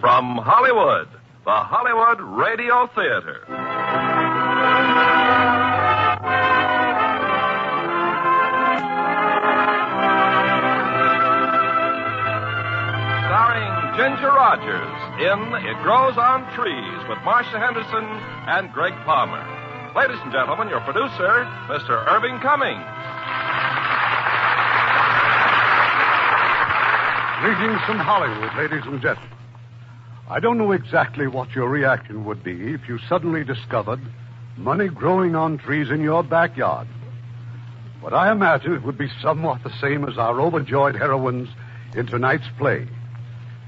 From Hollywood, the Hollywood Radio Theatre. Starring Ginger Rogers in It Grows on Trees with Marcia Henderson and Greg Palmer. Ladies and gentlemen, your producer, Mr. Irving Cummings. Greetings from Hollywood, ladies and gentlemen. I don't know exactly what your reaction would be if you suddenly discovered money growing on trees in your backyard. But I imagine it would be somewhat the same as our overjoyed heroines in tonight's play.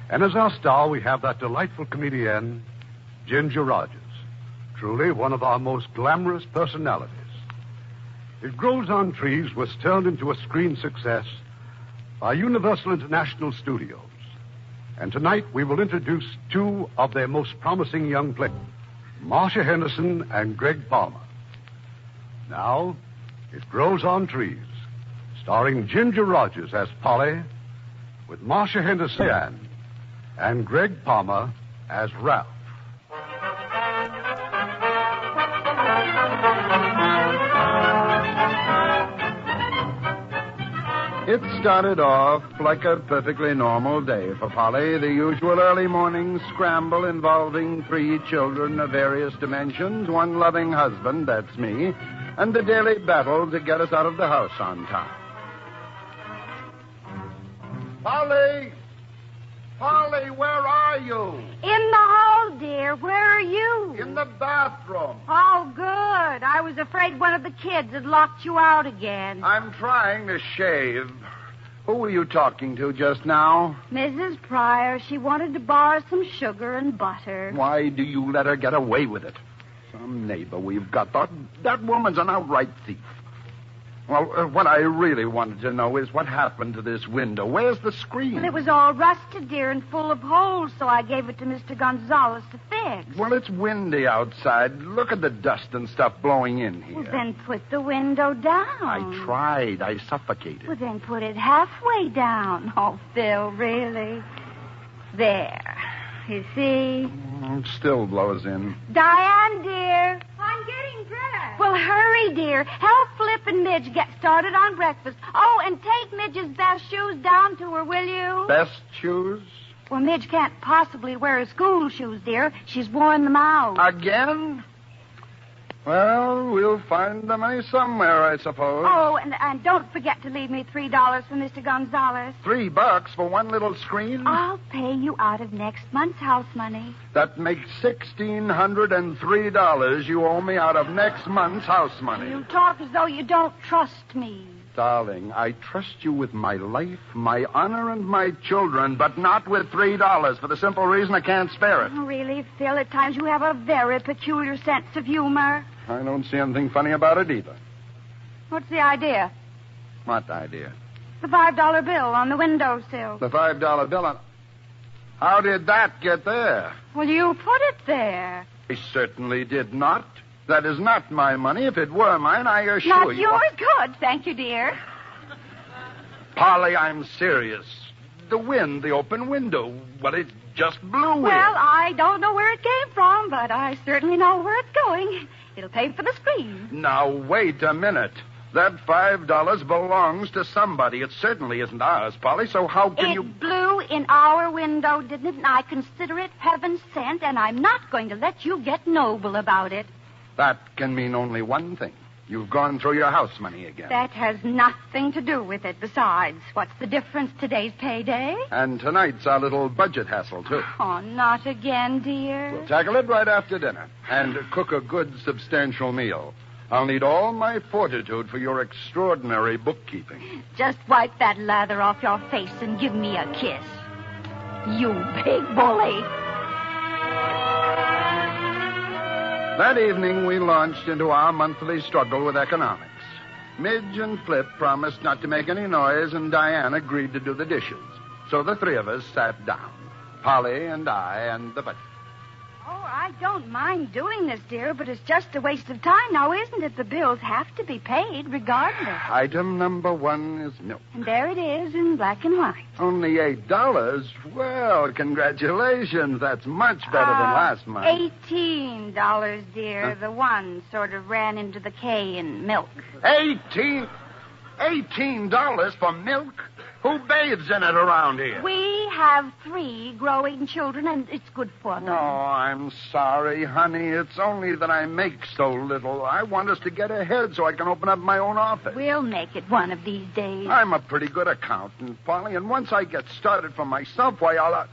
And as our star, we have that delightful comedienne, Ginger Rogers. Truly one of our most glamorous personalities. It Grows on Trees was turned into a screen success by Universal International Studios. And tonight we will introduce two of their most promising young players, Marcia Henderson and Greg Palmer. Now, It Grows on Trees, starring Ginger Rogers as Polly, with Marcia Henderson and Greg Palmer as Ralph. It started off like a perfectly normal day for Polly. The usual early morning scramble involving 3 children of various dimensions, 1 loving husband, that's me, and the daily battle to get us out of the house on time. Polly! Polly, where are you? In the hall, dear. Where are you? In the bathroom. Oh, good. I was afraid one of the kids had locked you out again. I'm trying to shave. Who were you talking to just now? Mrs. Pryor. She wanted to borrow some sugar and butter. Why do you let her get away with it? Some neighbor we've got thought that woman's an outright thief. Well, what I really wanted to know is what happened to this window. Where's the screen? Well, it was all rusted, dear, and full of holes, so I gave it to Mr. Gonzalez to fix. Well, it's windy outside. Look at the dust and stuff blowing in here. Well, then put the window down. I tried. I suffocated. Well, then put it halfway down. Oh, Phil, really? There. You see? It still blows in. Diane, dear. I'm getting dressed. Well, hurry, dear. Help Flip and Midge get started on breakfast. Oh, and take Midge's best shoes down to her, will you? Best shoes? Well, Midge can't possibly wear her school shoes, dear. She's worn them out. Again? Well, we'll find the money somewhere, I suppose. Oh, and don't forget to leave me $3 for Mr. Gonzalez. $3 for one little screen? I'll pay you out of next month's house money. That makes $1,603 you owe me out of next month's house money. You talk as though you don't trust me. Darling, I trust you with my life, my honor, and my children, but not with $3 for the simple reason I can't spare it. Oh, really, Phil, at times you have a very peculiar sense of humor. I don't see anything funny about it either. What's the idea? What idea? The $5 bill on the windowsill. The $5 bill on... How did that get there? Well, you put it there. I certainly did not. That is not my money. If it were mine, I assure Not you... yours? Good. Thank you, dear. Polly, I'm serious. The wind, the open window, well, it just blew in. Well, I don't know where it came from, but I certainly know where it's going. It'll pay for the screen. Now, wait a minute. That $5 belongs to somebody. It certainly isn't ours, Polly, so how can you... It blew in our window, didn't it? And I consider it heaven sent, and I'm not going to let you get noble about it. That can mean only one thing. You've gone through your house money again. That has nothing to do with it. Besides, what's the difference? Today's payday. And tonight's our little budget hassle, too. Oh, not again, dear. We'll tackle it right after dinner and cook a good, substantial meal. I'll need all my fortitude for your extraordinary bookkeeping. Just wipe that lather off your face and give me a kiss. You big bully. That evening, we launched into our monthly struggle with economics. Midge and Flip promised not to make any noise, and Diane agreed to do the dishes. So the 3 of us sat down, Polly and I and the butcher. Oh, I don't mind doing this, dear, but it's just a waste of time now, isn't it? The bills have to be paid regardless. Item number 1 is milk. And there it is in black and white. Only $8? Well, congratulations. That's much better than last month. $18, dear. The one sort of ran into the K in milk. $18 for milk? Who bathes in it around here? We have 3 growing children, and it's good for them. Oh, I'm sorry, honey. It's only that I make so little. I want us to get ahead so I can open up my own office. We'll make it one of these days. I'm a pretty good accountant, Polly, and once I get started for myself, why, I'll...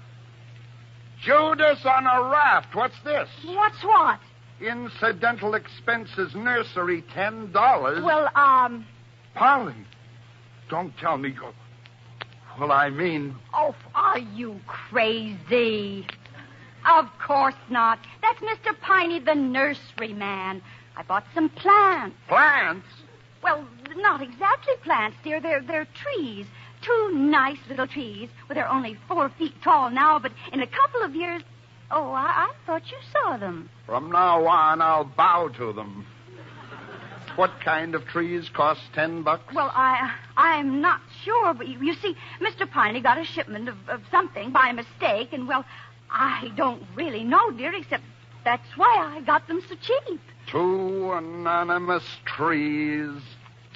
Judas on a raft. What's this? What's what? Incidental expenses nursery, $10. Well, Polly, don't tell me... Well, I mean... Oh, are you crazy? Of course not. That's Mr. Piney, the nursery man. I bought some plants. Plants? Well, not exactly plants, dear. They're trees. 2 nice little trees. Well, they're only 4 feet tall now, but in a couple of years... Oh, I thought you saw them. From now on, I'll bow to them. What kind of trees cost $10? Well, I'm not sure, but you see, Mr. Piney got a shipment of something by mistake, and, well, I don't really know, dear, except that's why I got them so cheap. 2 anonymous trees,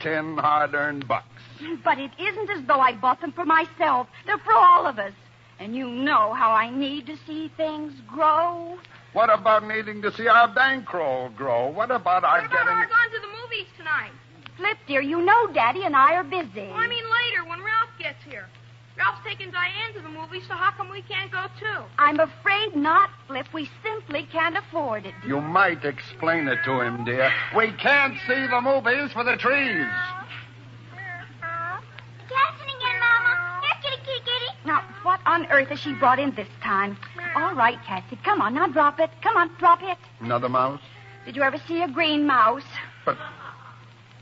10 hard-earned bucks. But it isn't as though I bought them for myself. They're for all of us. And you know how I need to see things grow. What about needing to see our bankroll grow? What about our getting... What about our going to the movies tonight? Flip, dear, you know Daddy and I are busy. Well, I mean later, when Ralph gets here. Ralph's taking Diane to the movies, so how come we can't go too? I'm afraid not, Flip. We simply can't afford it. You might explain it to him, dear. We can't see the movies for the trees. Dancing again, Mama. Here, kitty. Now, what on earth has she brought in this time? All right, Cassie, come on, now drop it. Come on, drop it. Another mouse? Did you ever see a green mouse? But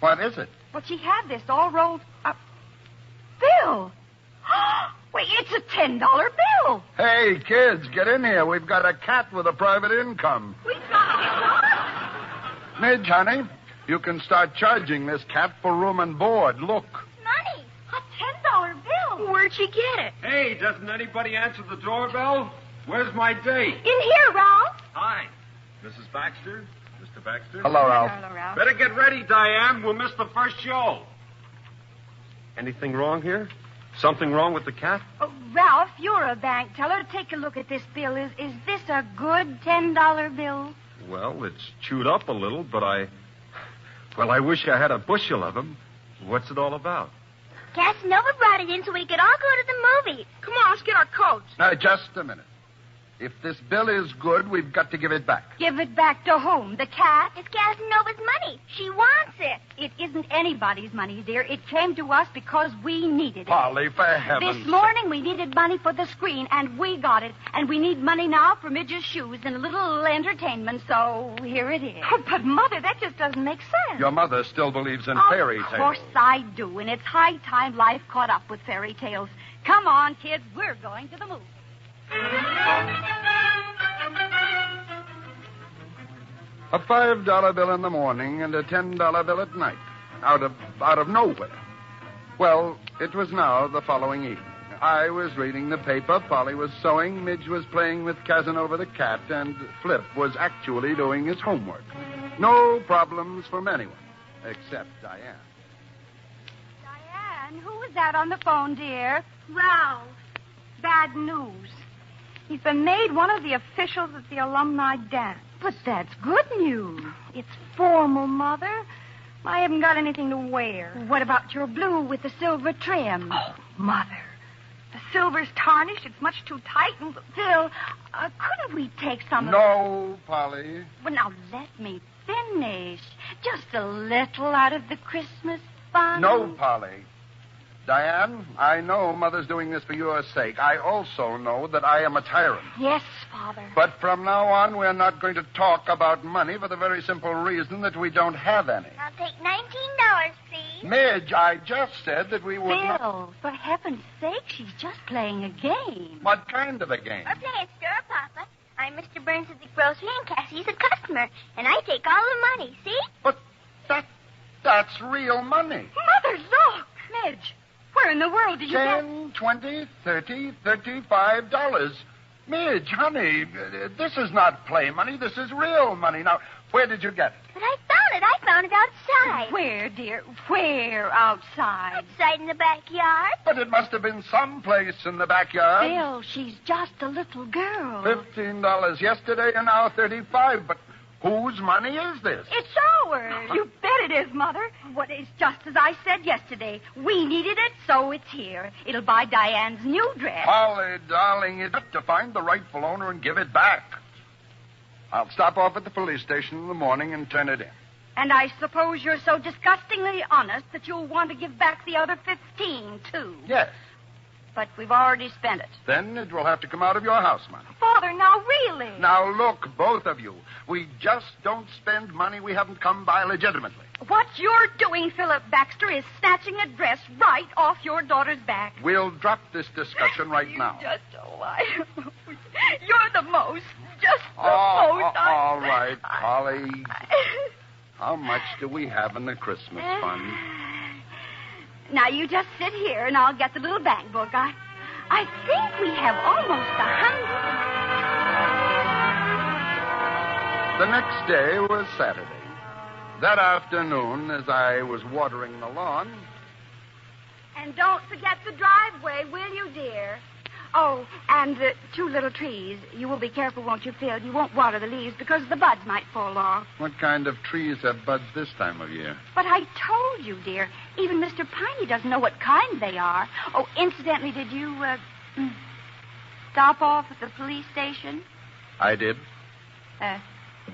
what is it? Well, she had this all rolled up. Bill! Wait, it's a $10 bill. Hey, kids, get in here. We've got a cat with a private income. We've got a Midge, honey, you can start charging this cat for room and board. Look. Money. A $10 bill. Where'd she get it? Hey, doesn't anybody answer the doorbell? Where's my date? In here, Ralph. Hi. Mrs. Baxter? Mr. Baxter? Hello, Ralph. Hello, Ralph. Better get ready, Diane. We'll miss the first show. Anything wrong here? Something wrong with the cat? Oh, Ralph, you're a bank teller. Take a look at this bill. Is this a good $10 bill? Well, it's chewed up a little, but I wish I had a bushel of them. What's it all about? Casanova brought it in so we could all go to the movies. Come on, let's get our coats. Now, just a minute. If this bill is good, we've got to give it back. Give it back to whom? The cat? It's Casanova's money. She wants it. It isn't anybody's money, dear. It came to us because we needed it. Polly, for heaven's This morning we needed money for the screen, and we got it. And we need money now for Midge's shoes and a little entertainment, so here it is. Oh, but, Mother, that just doesn't make sense. Your mother still believes in fairy tales. Of course I do, and it's high time life caught up with fairy tales. Come on, kids, we're going to the movies. A $5 bill in the morning and a $10 bill at night. Out of nowhere. Well, it was now the following evening. I was reading the paper, Polly was sewing, Midge was playing with Casanova the cat, and Flip was actually doing his homework. No problems from anyone, except Diane. Diane, who was that on the phone, dear? Ralph. Bad news. He's been made one of the officials at the alumni dance. But that's good news. It's formal, Mother. I haven't got anything to wear. What about your blue with the silver trim? Oh, Mother. The silver's tarnished. It's much too tight. And Phil, couldn't we take some of... No, Polly. Well, now, let me finish. Just a little out of the Christmas fun. No, Polly. Diane, I know Mother's doing this for your sake. I also know that I am a tyrant. Yes, Father. But from now on, we're not going to talk about money for the very simple reason that we don't have any. I'll take $19, please. Midge, I just said that we would not... Phil, for heaven's sake, she's just playing a game. What kind of a game? We're playing Stir, Papa. I'm Mr. Mr. Burns at the grocery, and Cassie's a customer. And I take all the money, see? But that's real money. Mother, look! Midge, where in the world did you get... $10, $20, $30, $35. Midge, honey, this is not play money. This is real money. Now, where did you get it? But I found it. I found it outside. Where, dear? Where outside? Outside in the backyard. But it must have been someplace in the backyard. Bill, she's just a little girl. $15 yesterday and now $35. But whose money is this? It's ours. You bet it is, Mother. What is just as I said yesterday. We needed it, so it's here. It'll buy Diane's new dress. Polly, darling, you have to find the rightful owner and give it back. I'll stop off at the police station in the morning and turn it in. And I suppose you're so disgustingly honest that you'll want to give back the other 15, too. Yes. But we've already spent it. Then it will have to come out of your house money. Father, now really. Now, look, both of you. We just don't spend money we haven't come by legitimately. What you're doing, Philip Baxter, is snatching a dress right off your daughter's back. We'll drop this discussion right now. You just don't lie. You're the most. Just the most. All right, Polly. How much do we have in the Christmas fund? Now, you just sit here, and I'll get the little bank book. I think we have almost 100. The next day was Saturday. That afternoon, as I was watering the lawn... And don't forget the driveway, will you, dear? Oh, and 2 little trees. You will be careful, won't you, Phil? You won't water the leaves because the buds might fall off. What kind of trees have buds this time of year? But I told you, dear. Even Mr. Piney doesn't know what kind they are. Oh, incidentally, did you, stop off at the police station? I did.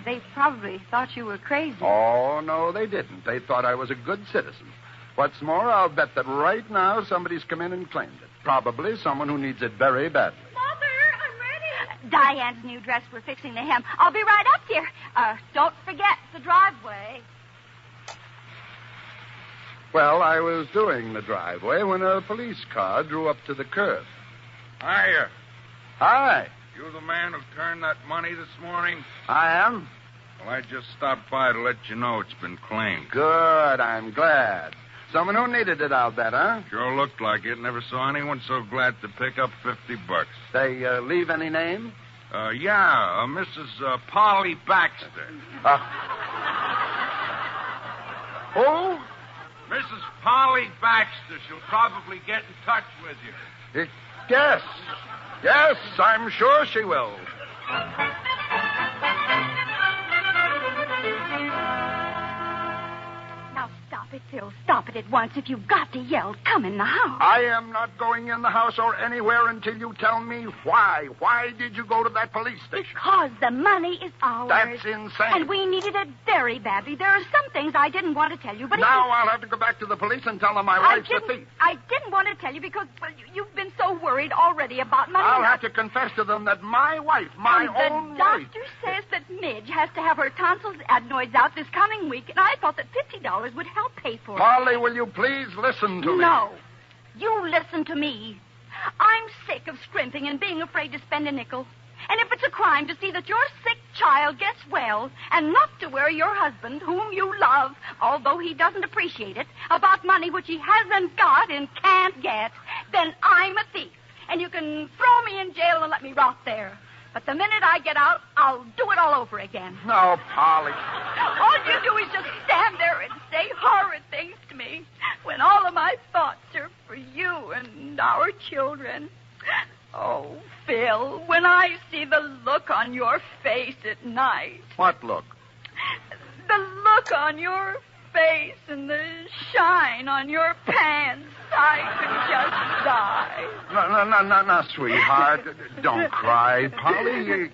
They probably thought you were crazy. Oh, no, they didn't. They thought I was a good citizen. What's more, I'll bet that right now somebody's come in and claimed it. Probably someone who needs it very badly. Mother, I'm ready. Diane's new dress. We're fixing the hem. I'll be right up, dear. Don't forget the driveway. Well, I was doing the driveway when a police car drew up to the curb. Hiya. Hi. You the man who turned that money this morning? I am. Well, I just stopped by to let you know it's been claimed. Good. I'm glad. Someone who needed it, I'll bet, huh? Sure looked like it. Never saw anyone so glad to pick up $50. They leave any name? Yeah, Mrs. Polly Baxter. Who? Mrs. Polly Baxter. She'll probably get in touch with you. Yes. Yes, I'm sure she will. Now, stop it, Phil. Stop it at once. If you've got to yell, come in the house. I am not going in the house or anywhere until you tell me why. Why did you go to that police station? Because the money is ours. That's insane. And we needed it very badly. There are some things I didn't want to tell you, but... Now I'll have to go back to the police and tell them my wife's a thief. I didn't want to tell you because, well, you've been so worried already about money. I'll have to confess to them that my wife, my own the doctor says that Midge has to have her tonsils adenoids out this coming week, and I thought that $50 would help pay for it. Polly, will you please listen to me? No. You listen to me. I'm sick of scrimping and being afraid to spend a nickel. And if it's a crime to see that your sick child gets well and not to worry your husband, whom you love, although he doesn't appreciate it, about money which he hasn't got and can't get, then I'm a thief. And you can throw me in jail and let me rot there. But the minute I get out, I'll do it all over again. No, Polly. All you do is just stand there and say horrid things to me when all of my thoughts are for you and our children. Oh, Phil, when I see the look on your face at night. What look? The look on your face and the shine on your pants, I could just die. No, sweetheart. Don't cry, Polly.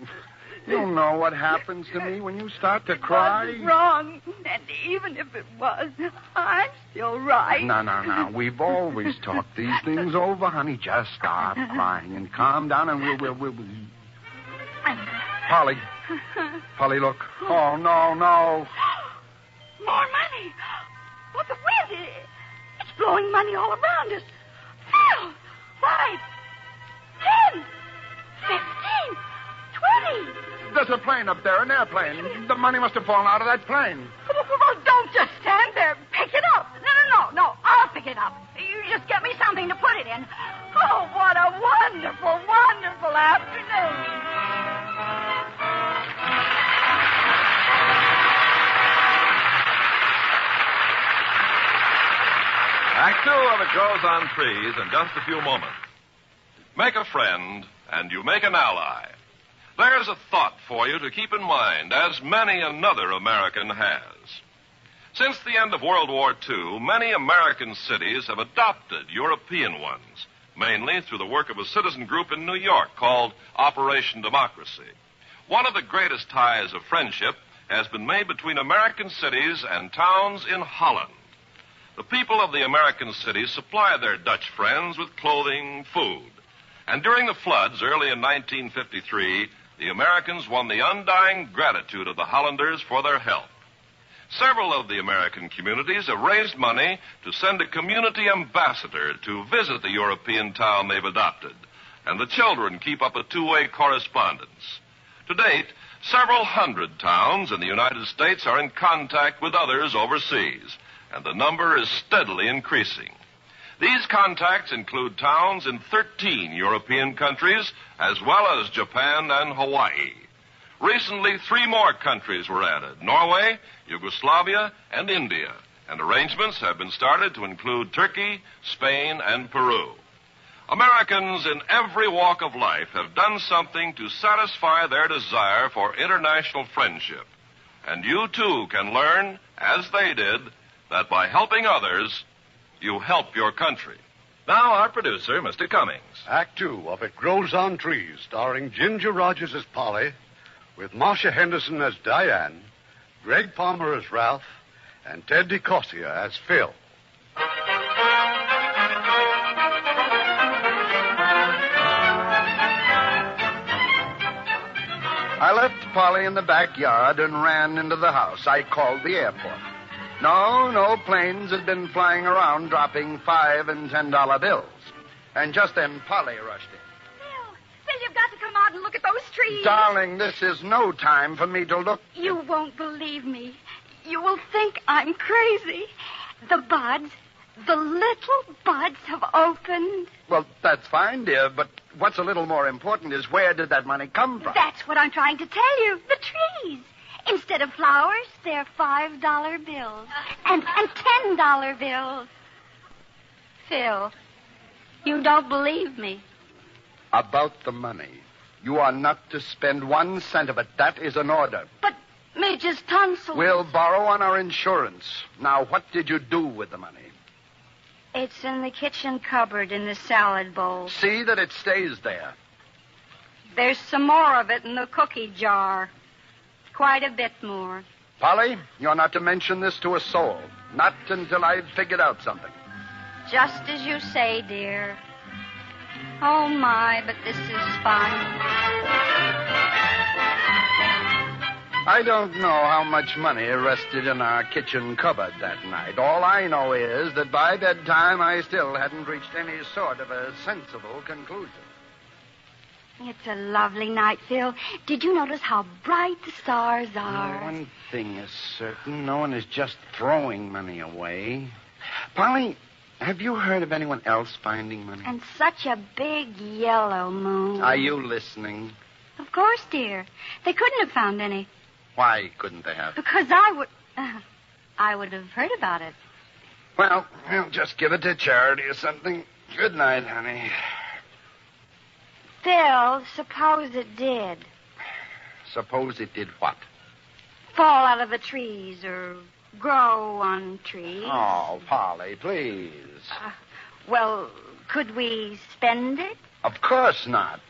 You know what happens to me when you start to cry. It was wrong, and even if it was, I'm still right. No. We've always talked these things over, honey. Just stop crying and calm down, and we'll... Polly. Polly, look. Oh, no. More money. What the wind? It's blowing money all around us. 5, 10, 15, 20. The there's a plane up there, an airplane. The money must have fallen out of that plane. Well, don't just stand there. Pick it up. No. I'll pick it up. You just get me something to put it in. Oh, what a wonderful, wonderful afternoon. Act 2 of It Grows on Trees in just a few moments. Make a friend, and you make an ally. There's a thought for you to keep in mind, as many another American has. Since the end of World War II, many American cities have adopted European ones, mainly through the work of a citizen group in New York called Operation Democracy. One of the greatest ties of friendship has been made between American cities and towns in Holland. The people of the American cities supply their Dutch friends with clothing, food. And during the floods early in 1953, the Americans won the undying gratitude of the Hollanders for their help. Several of the American communities have raised money to send a community ambassador to visit the European town they've adopted. And the children keep up a two-way correspondence. To date, several hundred towns in the United States are in contact with others overseas, and the number is steadily increasing. These contacts include towns in 13 European countries, as well as Japan and Hawaii. Recently, 3 more countries were added: Norway, Yugoslavia, and India. And arrangements have been started to include Turkey, Spain, and Peru. Americans in every walk of life have done something to satisfy their desire for international friendship. And you, too, can learn, as they did, that by helping others, you help your country. Now, our producer, Mr. Cummings. Act 2 of It Grows on Trees, starring Ginger Rogers as Polly, with Marcia Henderson as Diane, Greg Palmer as Ralph, and Ted DeCorsia as Phil. I left Polly in the backyard and ran into the house. I called the airport. No planes had been flying around dropping $5 and $10 bills. And just then Polly rushed in. Phil, you've got to come out and look at those trees. Darling, this is no time for me to look. You won't believe me. You will think I'm crazy. The buds, the little buds have opened. Well, that's fine, dear, but what's a little more important is where did that money come from? That's what I'm trying to tell you. The trees. Instead of flowers, they're $5 bills and $10 bills. Phil, you don't believe me. About the money. You are not to spend 1 cent of it. That is an order. But Midge's tonsils. We'll borrow on our insurance. Now, what did you do with the money? It's in the kitchen cupboard in the salad bowl. See that it stays there. There's some more of it in the cookie jar. Quite a bit more. Polly, you're not to mention this to a soul. Not until I've figured out something. Just as you say, dear. Oh, my, but this is fun. I don't know how much money rested in our kitchen cupboard that night. All I know is that by bedtime I still hadn't reached any sort of a sensible conclusion. It's a lovely night, Phil. Did you notice how bright the stars are? One thing is certain. No one is just throwing money away. Polly, have you heard of anyone else finding money? And such a big yellow moon. Are you listening? Of course, dear. They couldn't have found any. Why couldn't they have? Because I would have heard about it. Well, we'll just give it to charity or something. Good night, honey. Phil, suppose it did. Suppose it did what? Fall out of the trees or grow on trees. Oh, Polly, please. Well, could we spend it? Of course not.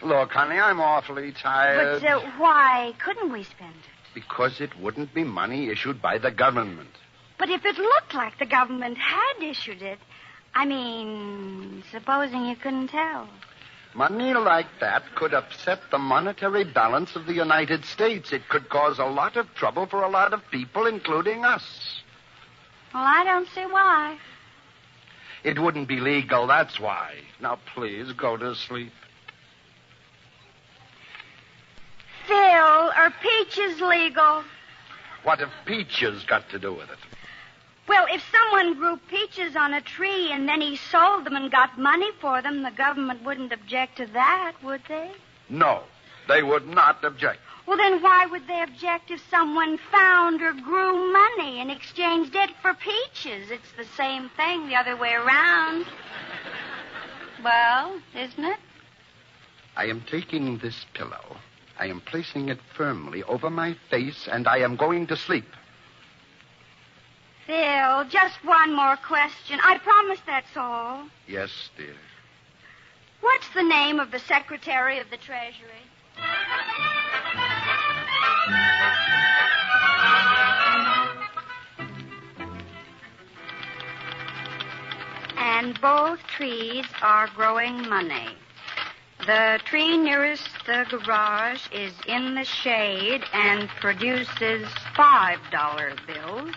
Look, honey, I'm awfully tired. But why couldn't we spend it? Because it wouldn't be money issued by the government. But if it looked like the government had issued it, I mean, supposing you couldn't tell. Money like that could upset the monetary balance of the United States. It could cause a lot of trouble for a lot of people, including us. Well, I don't see why. It wouldn't be legal, that's why. Now, please, go to sleep. Phil, Are peaches legal? What have peaches got to do with it? Well, if someone grew peaches on a tree and then he sold them and got money for them, the government wouldn't object to that, would they? No, they would not object. Well, then why would they object if someone found or grew money and exchanged it for peaches? It's the same thing the other way around. Well, isn't it? I am taking this pillow. I am placing it firmly over my face, and I am going to sleep. Phil, just one more question. I promise that's all. Yes, dear. What's the name of the Secretary of the Treasury? And both trees are growing money. The tree nearest the garage is in the shade and produces $5 bills.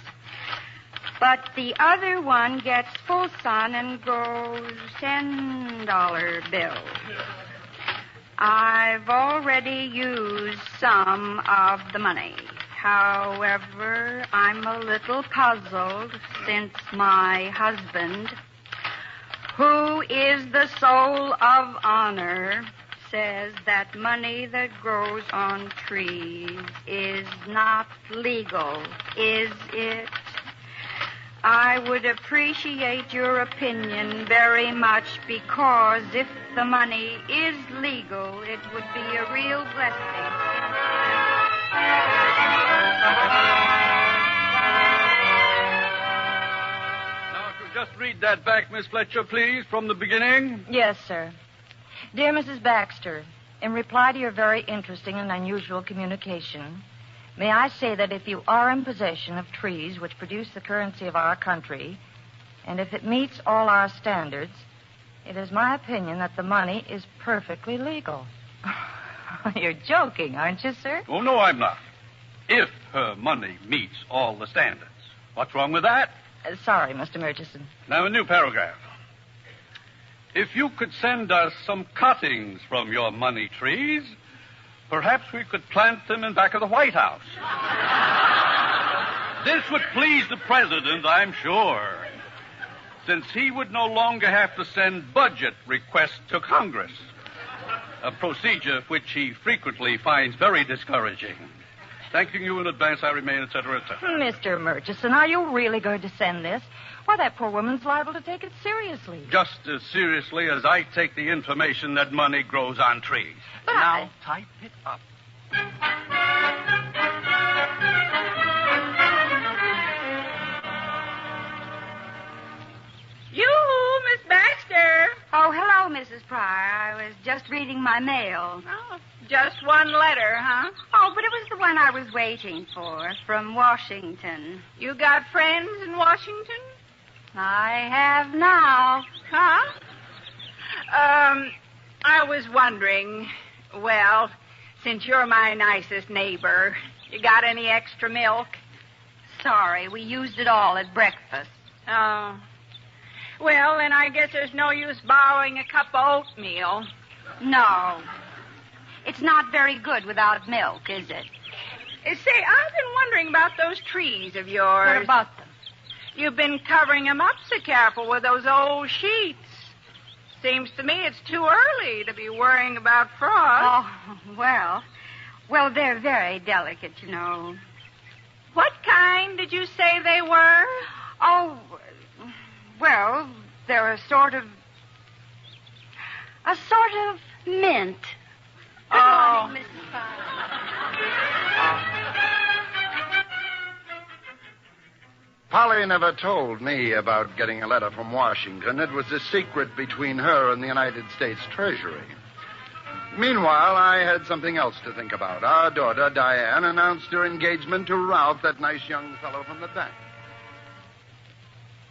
But the other one gets full sun and grows $10 bills. I've already used some of the money. However, I'm a little puzzled since my husband, who is the soul of honor, says that money that grows on trees is not legal, is it? I would appreciate your opinion very much because if the money is legal, it would be a real blessing. Now, if you'll just read that back, Miss Fletcher, please, from the beginning. Yes, sir. Dear Mrs. Baxter, in reply to your very interesting and unusual communication, may I say that if you are in possession of trees which produce the currency of our country, and if it meets all our standards, it is my opinion that the money is perfectly legal. You're joking, aren't you, sir? Oh, no, I'm not. If her money meets all the standards. What's wrong with that? Sorry, Mr. Murchison. Now, a new paragraph. If you could send us some cuttings from your money trees, perhaps we could plant them in back of the White House. This would please the president, I'm sure, since he would no longer have to send budget requests to Congress, a procedure which he frequently finds very discouraging. Thanking you in advance, I remain, etc., etc. Mr. Murchison, are you really going to send this? Why, that poor woman's liable to take it seriously. Just as seriously as I take the information that money grows on trees. But now, type it up. You, Miss Baxter. Oh, hello, Mrs. Pryor. I was just reading my mail. Oh, just one letter, huh? Oh, but it was the one I was waiting for, from Washington. You got friends in Washington? I have now. Huh? I was wondering, well, since you're my nicest neighbor, you got any extra milk? Sorry, we used it all at breakfast. Oh. Well, then I guess there's no use borrowing a cup of oatmeal. No. It's not very good without milk, is it? Say, I've been wondering about those trees of yours. What about them? You've been covering them up so careful with those old sheets. Seems to me it's too early to be worrying about frost. Oh, well, they're very delicate, you know. What kind did you say they were? Oh, well, they're a sort of mint. Good morning, Mrs. Pryor. Polly never told me about getting a letter from Washington. It was a secret between her and the United States Treasury. Meanwhile, I had something else to think about. Our daughter, Diane, announced her engagement to Ralph, that nice young fellow from the bank.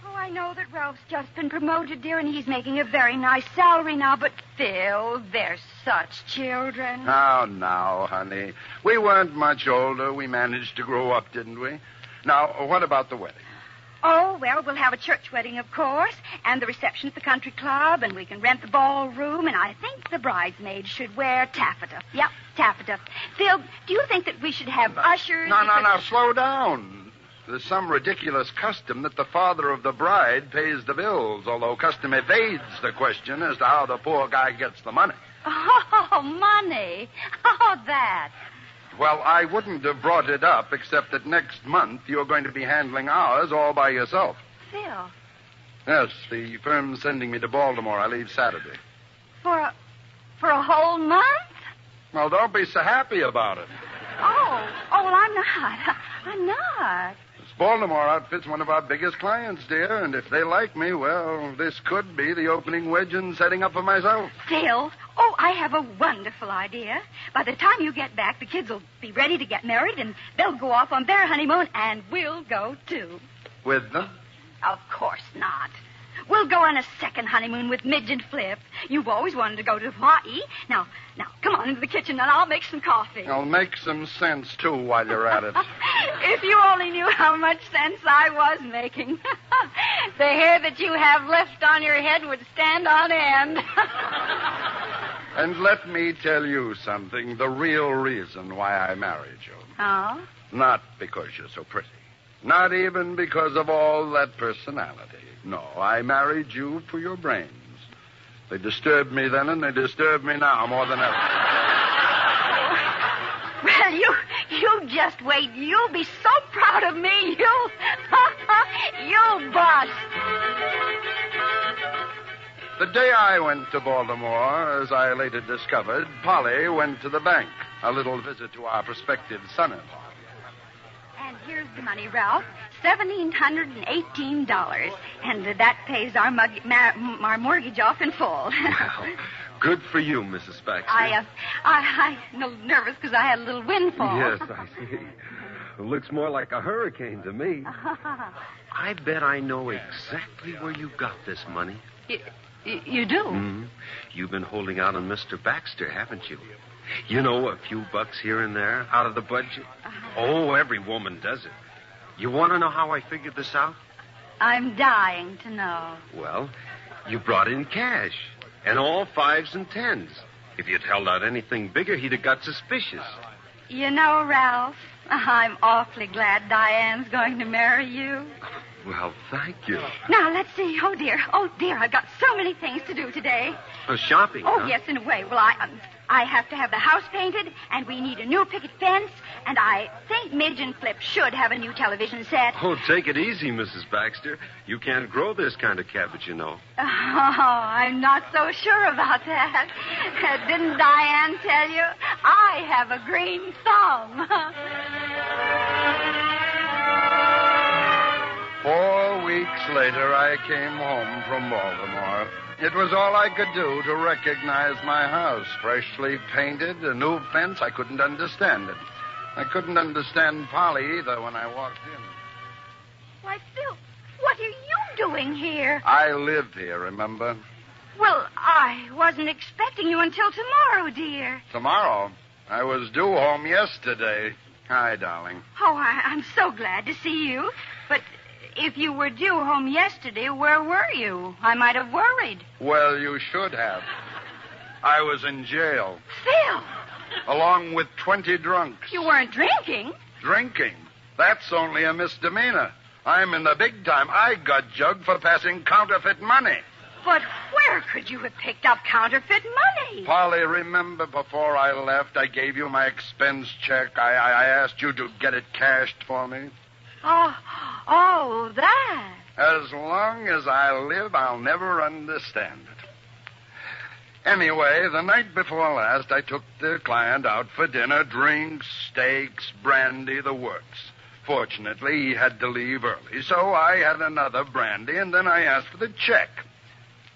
Oh, I know that Ralph's just been promoted, dear, and he's making a very nice salary now, but Phil, they're such children. Now, honey. We weren't much older. We managed to grow up, didn't we? Now, what about the wedding? Oh, well, we'll have a church wedding, of course, and the reception at the country club, and we can rent the ballroom, and I think the bridesmaids should wear taffeta. Yep. taffeta. Phil, do you think that we should have ushers? No, slow down. There's some ridiculous custom that the father of the bride pays the bills, although custom evades the question as to how the poor guy gets the money. Oh, money. Oh, that. Well, I wouldn't have brought it up except that next month you're going to be handling ours all by yourself. Phil. Yes, the firm's sending me to Baltimore. I leave Saturday. For a whole month? Well, don't be so happy about it. Oh, well, I'm not. I'm not. This Baltimore outfit's one of our biggest clients, dear, and if they like me, well, this could be the opening wedge in setting up for myself. Phil, I have a wonderful idea. By the time you get back, the kids will be ready to get married, and they'll go off on their honeymoon, and we'll go, too. With them? Of course not. We'll go on a second honeymoon with Midge and Flip. You've always wanted to go to Hawaii. Now, come on into the kitchen, and I'll make some coffee. I'll make some sense, too, while you're at it. If you only knew how much sense I was making. The hair that you have left on your head would stand on end. And let me tell you something, the real reason why I married you. Oh? Not because you're so pretty. Not even because of all that personality. No, I married you for your brains. They disturbed me then, and they disturb me now more than ever. Well, you just wait. You'll be so proud of me. You'll bust. The day I went to Baltimore, as I later discovered, Polly went to the bank. A little visit to our prospective son-in-law. And here's the money, Ralph. $1,718. And that pays our mortgage off in full. Well, good for you, Mrs. Baxter. I'm a little nervous because I had a little windfall. Yes, I see. It looks more like a hurricane to me. I bet I know exactly where you got this money. You do? Mm-hmm. You've been holding out on Mr. Baxter, haven't you? You know, a few bucks here and there out of the budget. Oh, every woman does it. You want to know how I figured this out? I'm dying to know. Well, you brought in cash, and all 5s and 10s. If you'd held out anything bigger, he'd have got suspicious. You know, Ralph, I'm awfully glad Diane's going to marry you. Well, thank you. Now, let's see. Oh, dear, I've got so many things to do today. Shopping, Oh, huh? yes, in a way. Well, I have to have the house painted, and we need a new picket fence, and I think Midge and Flip should have a new television set. Oh, take it easy, Mrs. Baxter. You can't grow this kind of cabbage, you know. Oh, I'm not so sure about that. Didn't Diane tell you? I have a green thumb. 4 weeks later, I came home from Baltimore. It was all I could do to recognize my house. Freshly painted, a new fence. I couldn't understand it. I couldn't understand Polly either when I walked in. Why, Phil, what are you doing here? I live here, remember? Well, I wasn't expecting you until tomorrow, dear. Tomorrow? I was due home yesterday. Hi, darling. Oh, I'm so glad to see you. But if you were due home yesterday, where were you? I might have worried. Well, you should have. I was in jail. Phil! Along with 20 drunks. You weren't drinking? Drinking? That's only a misdemeanor. I'm in the big time. I got jugged for passing counterfeit money. But where could you have picked up counterfeit money? Polly, remember before I left, I gave you my expense check. I asked you to get it cashed for me. Oh, that. As long as I live, I'll never understand it. Anyway, the night before last, I took the client out for dinner, drinks, steaks, brandy, the works. Fortunately, he had to leave early, so I had another brandy, and then I asked for the check.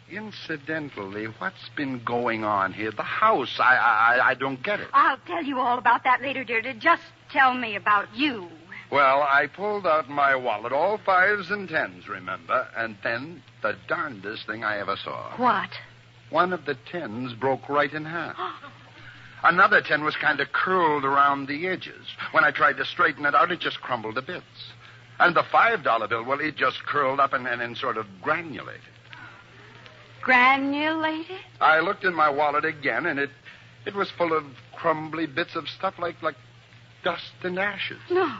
Incidentally, what's been going on here? The house, I don't get it. I'll tell you all about that later, dear. Just tell me about you. Well, I pulled out my wallet, all 5s and 10s, remember? And then the darndest thing I ever saw. What? One of the 10s broke right in half. Another 10 was kind of curled around the edges. When I tried to straighten it out, it just crumbled to bits. And the $5 bill, well, it just curled up and sort of granulated. Granulated? I looked in my wallet again, and It was full of crumbly bits of stuff like dust and ashes. No,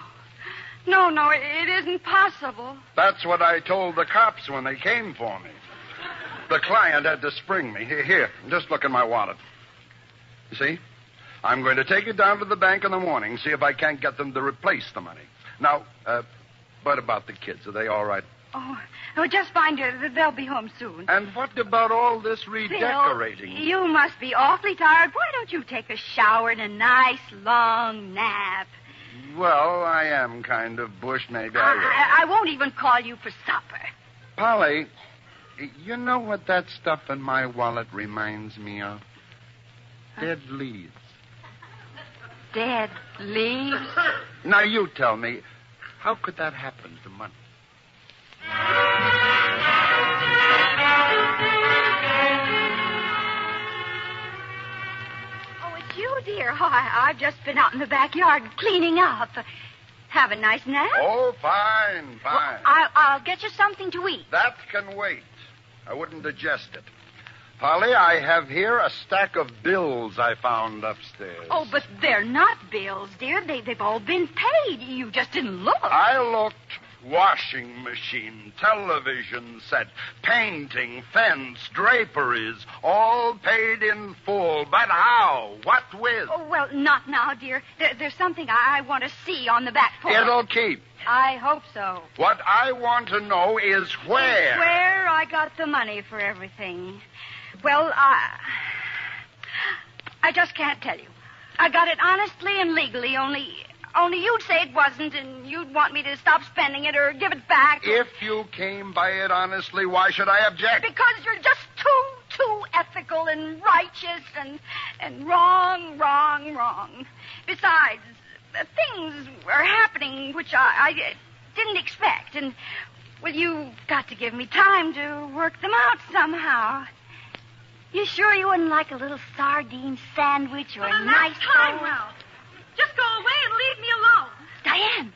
it isn't possible. That's what I told the cops when they came for me. The client had to spring me. Here, just look in my wallet. You see? I'm going to take it down to the bank in the morning, see if I can't get them to replace the money. Now, what about the kids? Are they all right? Oh, just fine, dear. They'll be home soon. And what about all this redecorating? Phil, you must be awfully tired. Why don't you take a shower and a nice long nap? Well, I am kind of bushed. Maybe I will. I won't even call you for supper. Polly, you know what that stuff in my wallet reminds me of? Dead leaves. Dead leaves? Now, you tell me, how could that happen to money? Oh, it's you, dear. Oh, I've just been out in the backyard cleaning up. Have a nice nap? Oh, fine. Well, I'll get you something to eat. That can wait. I wouldn't digest it. Polly, I have here a stack of bills I found upstairs. Oh, but they're not bills, dear. They've all been paid. You just didn't look. I looked. Washing machine, television set, painting, fence, draperies, all paid in full. But how? What with? Oh, well, not now, dear. There's something I want to see on the back porch. It'll keep. I hope so. What I want to know is where. Where I got the money for everything. Well, I just can't tell you. I got it honestly and legally, only you'd say it wasn't, and you'd want me to stop spending it or give it back. If you came by it honestly, why should I object? Because you're just too ethical and righteous and wrong. Besides, things are happening which I didn't expect, and, well, you've got to give me time to work them out somehow. You sure you wouldn't like a little sardine sandwich or a nice time, Ralph. Just go away and leave me alone.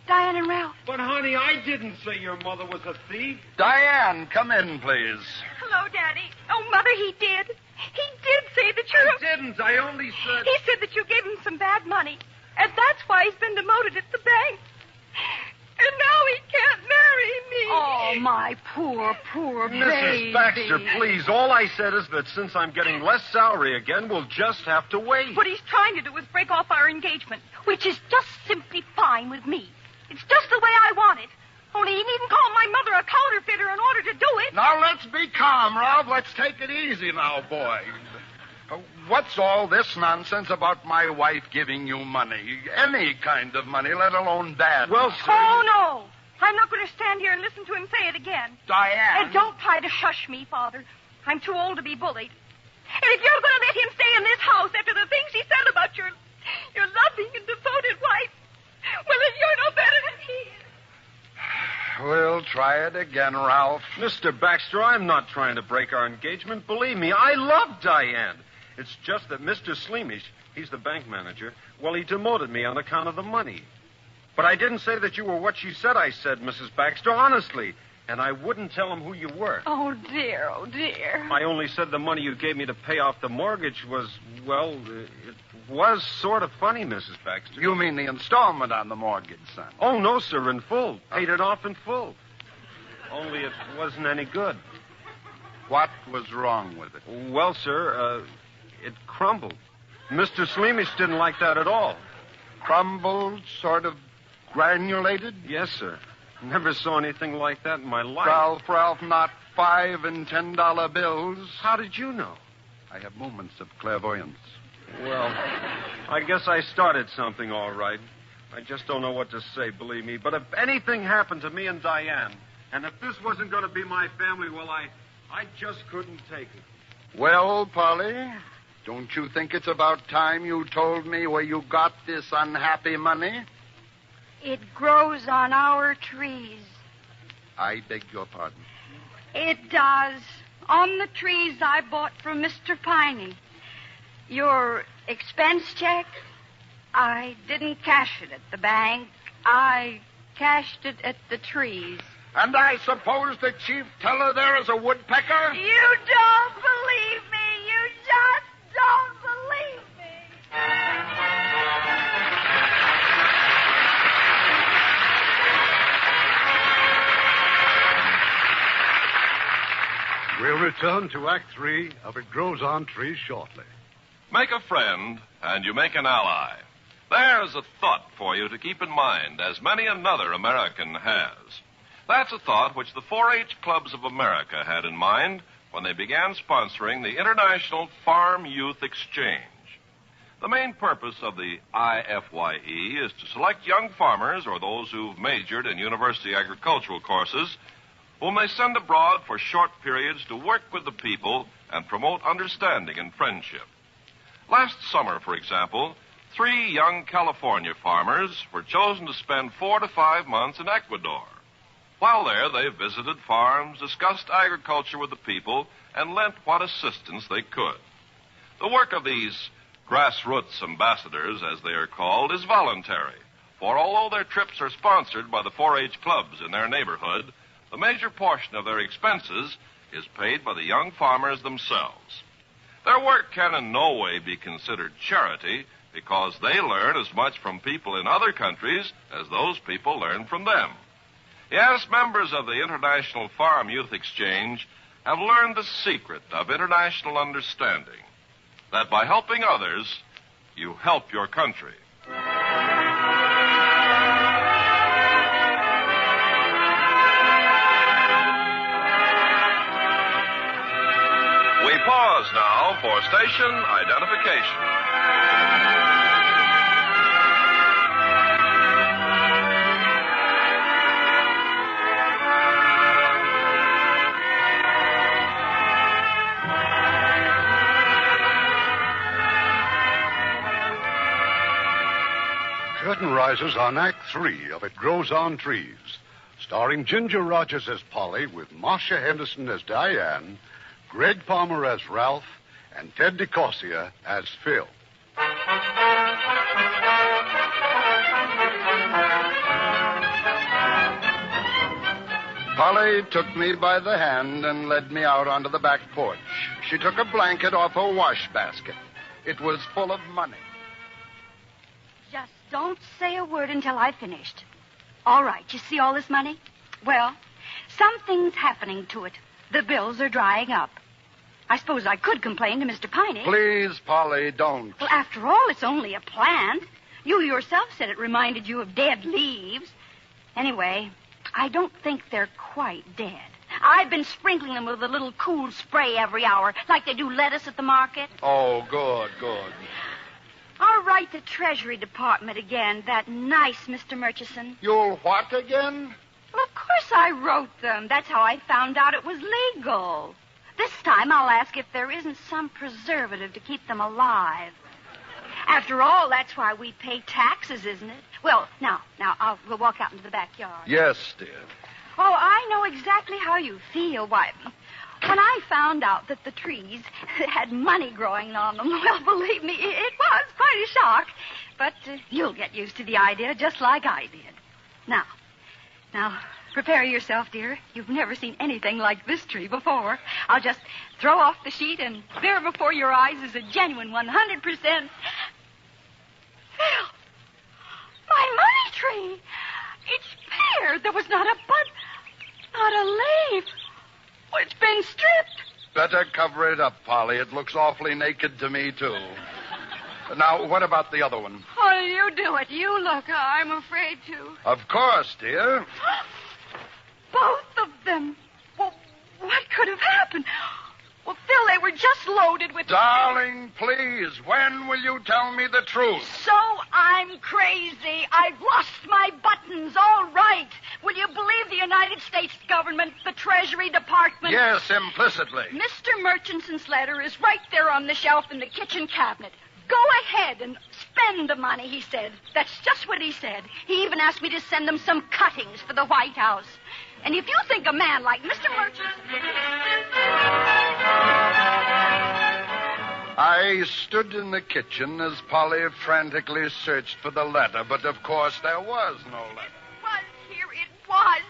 Diane and Ralph. But, honey, I didn't say your mother was a thief. Diane, come in, please. Hello, Daddy. Oh, Mother, he did. He did say that you're... I didn't. I only said... He said that you gave him some bad money, and that's why he's been demoted at the bank. And now he can't marry me. Oh, my poor baby. Mrs. Baxter, please. All I said is that since I'm getting less salary again, we'll just have to wait. What he's trying to do is break off our engagement, which is just simply fine with me. It's just the way I want it. Only he needn't call my mother a counterfeiter in order to do it. Now, let's be calm, Ralph. Let's take it easy now, boy. What's all this nonsense about my wife giving you money? Any kind of money, let alone bad. Well, sir... Oh, no. I'm not going to stand here and listen to him say it again. Diane. And don't try to shush me, Father. I'm too old to be bullied. And if you're going to let him stay in this house after the things he said about your loving and devoted wife, well, then you're no better than he is. We'll try it again, Ralph. Mr. Baxter, I'm not trying to break our engagement. Believe me, I love Diane. It's just that Mr. Sleemish, he's the bank manager, well, he demoted me on account of the money. But I didn't say that you were what she said I said, Mrs. Baxter, honestly. And I wouldn't tell him who you were. Oh, dear. I only said the money you gave me to pay off the mortgage was, well, it was sort of funny, Mrs. Baxter. You mean the installment on the mortgage, son? Oh, no, sir, in full. Paid it off in full. Only it wasn't any good. What was wrong with it? Well, sir, it crumbled. Mr. Sleemish didn't like that at all. Crumbled, sort of granulated? Yes, sir. Never saw anything like that in my life. Ralph, not $5 and $10 bills. How did you know? I have moments of clairvoyance. Well, I guess I started something all right. I just don't know what to say, believe me. But if anything happened to me and Diane, and if this wasn't going to be my family, well, I just couldn't take it. Well, Polly, don't you think it's about time you told me where you got this unhappy money? It grows on our trees. I beg your pardon. It does. On the trees I bought from Mr. Piney. Your expense check, I didn't cash it at the bank. I cashed it at the trees. And I suppose the chief teller there is a woodpecker? You don't believe me. You just don't believe return to Act 3 of It Grows on Trees shortly. Make a friend, and you make an ally. There's a thought for you to keep in mind, as many another American has. That's a thought which the 4-H clubs of America had in mind when they began sponsoring the International Farm Youth Exchange. The main purpose of the IFYE is to select young farmers or those who've majored in university agricultural courses whom they send abroad for short periods to work with the people and promote understanding and friendship. Last summer, for example, 3 young California farmers were chosen to spend 4 to 5 months in Ecuador. While there, they visited farms, discussed agriculture with the people, and lent what assistance they could. The work of these grassroots ambassadors, as they are called, is voluntary, for although their trips are sponsored by the 4-H clubs in their neighborhood, the major portion of their expenses is paid by the young farmers themselves. Their work can in no way be considered charity because they learn as much from people in other countries as those people learn from them. Yes, members of the International Farm Youth Exchange have learned the secret of international understanding, that by helping others, you help your country. We pause now for station identification. Curtain rises on Act 3 of It Grows on Trees, starring Ginger Rogers as Polly, with Marcia Henderson as Diane, Greg Palmer as Ralph, and Ted DeCorsia as Phil. Polly took me by the hand and led me out onto the back porch. She took a blanket off a wash basket. It was full of money. Just don't say a word until I've finished. All right, you see all this money? Well, something's happening to it. The bills are drying up. I suppose I could complain to Mr. Piney. Please, Polly, don't. Well, after all, it's only a plant. You yourself said it reminded you of dead leaves. Anyway, I don't think they're quite dead. I've been sprinkling them with a little cool spray every hour, like they do lettuce at the market. Oh, good, good. I'll write the Treasury Department again, that nice Mr. Murchison. You'll what again? Well, of course I wrote them. That's how I found out it was legal. This time I'll ask if there isn't some preservative to keep them alive. After all, that's why we pay taxes, isn't it? Well, now, we'll walk out into the backyard. Yes, dear. Oh, I know exactly how you feel. Why, when I found out that the trees had money growing on them, well, believe me, it was quite a shock. But you'll get used to the idea just like I did. Now, prepare yourself, dear. You've never seen anything like this tree before. I'll just throw off the sheet, and there before your eyes is a genuine 100%. Phil, my money tree. It's bare. There was not a bud, not a leaf. Oh, it's been stripped. Better cover it up, Polly. It looks awfully naked to me, too. Now, what about the other one? Oh, you do it. You look. I'm afraid to. Of course, dear. Both of them. Well, what could have happened? Well, Phil, they were just loaded with... Darling, please, when will you tell me the truth? So I'm crazy. I've lost my buttons. All right. Will you believe the United States government, the Treasury Department? Yes, implicitly. Mr. Murchison's letter is right there on the shelf in the kitchen cabinet. Go ahead and spend the money, he said. That's just what he said. He even asked me to send them some cuttings for the White House. And if you think a man like Mr. Murchison... I stood in the kitchen as Polly frantically searched for the letter, but of course there was no letter.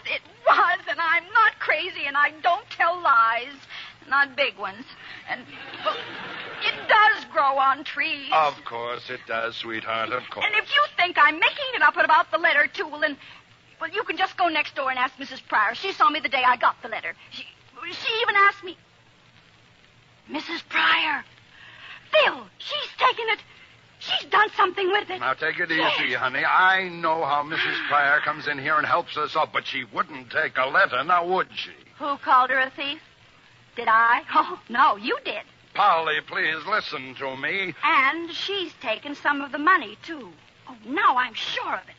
It was, and I'm not crazy, and I don't tell lies. Not big ones. And, well, it does grow on trees. Of course it does, sweetheart, of course. And if you think I'm making it up about the letter, too, well, then... Well, you can just go next door and ask Mrs. Pryor. She saw me the day I got the letter. She even asked me... Mrs. Pryor. Phil, she's taken it. She's done something with it. Now, take it easy, honey. I know how Mrs. Pryor comes in here and helps us up, but she wouldn't take a letter, now would she? Who called her a thief? Did I? Oh, no, you did. Polly, please listen to me. And she's taken some of the money, too. Oh, now I'm sure of it.